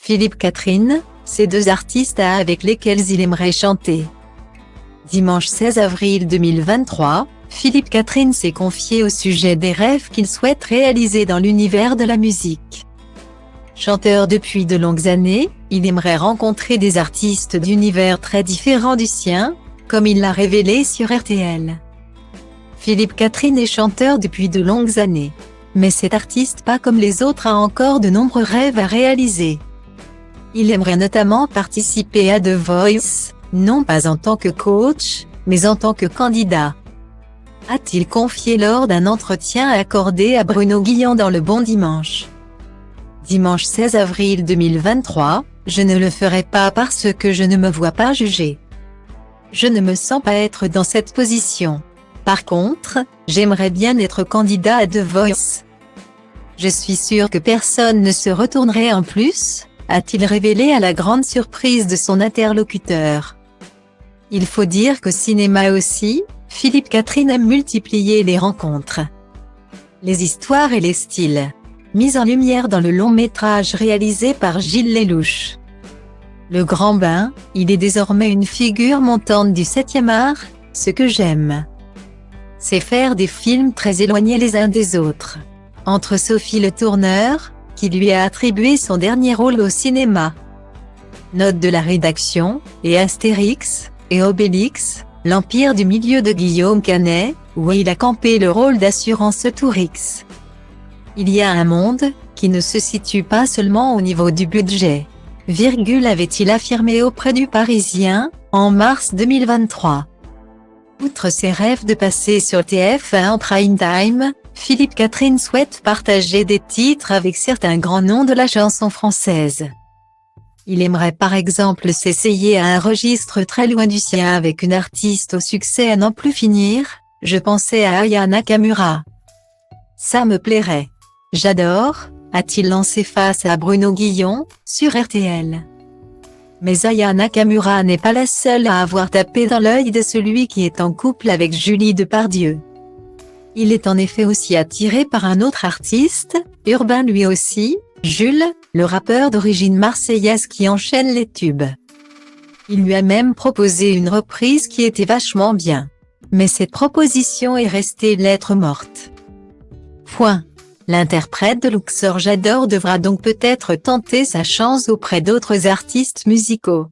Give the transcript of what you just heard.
Philippe Catherine, ces deux artistes avec lesquels il aimerait chanter. Dimanche 16 avril 2023, Philippe Catherine s'est confié au sujet des rêves qu'il souhaite réaliser dans l'univers de la musique. Chanteur depuis de longues années, il aimerait rencontrer des artistes d'univers très différents du sien, comme il l'a révélé sur RTL. Philippe Catherine est chanteur depuis de longues années. Mais cet artiste pas comme les autres a encore de nombreux rêves à réaliser. Il aimerait notamment participer à The Voice, non pas en tant que coach, mais en tant que candidat. A-t-il confié lors d'un entretien accordé à Bruno Guillon dans Le Bon Dimanche. Dimanche 16 avril 2023, je ne le ferai pas parce que je ne me vois pas juger. Je ne me sens pas être dans cette position. Par contre, j'aimerais bien être candidat à The Voice. Je suis sûr que personne ne se retournerait en plus, a-t-il révélé à la grande surprise de son interlocuteur. Il faut dire qu'au cinéma aussi, Philippe Catherine aime multiplier les rencontres. Les histoires et les styles. Mis en lumière dans le long métrage réalisé par Gilles Lellouche. Le Grand Bain, il est désormais une figure montante du 7e art, ce que j'aime. C'est faire des films très éloignés les uns des autres. Entre Sophie Le Tourneur, qui lui a attribué son dernier rôle au cinéma. Note de la rédaction, et Astérix, et Obélix, l'Empire du milieu de Guillaume Canet, où il a campé le rôle d'Assurance Tourix. Il y a un monde, qui ne se situe pas seulement au niveau du budget. Avait-il affirmé auprès du Parisien, en mars 2023. Outre ses rêves de passer sur TF1 en prime time, Philippe Catherine souhaite partager des titres avec certains grands noms de la chanson française. Il aimerait par exemple s'essayer à un registre très loin du sien avec une artiste au succès à n'en plus finir, je pensais à Aya Nakamura. Ça me plairait. J'adore, a-t-il lancé face à Bruno Guillon, sur RTL. Mais Aya Nakamura n'est pas la seule à avoir tapé dans l'œil de celui qui est en couple avec Julie Depardieu. Il est en effet aussi attiré par un autre artiste, urbain lui aussi, Jules, le rappeur d'origine marseillaise qui enchaîne les tubes. Il lui a même proposé une reprise qui était vachement bien. Mais cette proposition est restée lettre morte. Point. L'interprète de Luxor J'adore devra donc peut-être tenter sa chance auprès d'autres artistes musicaux.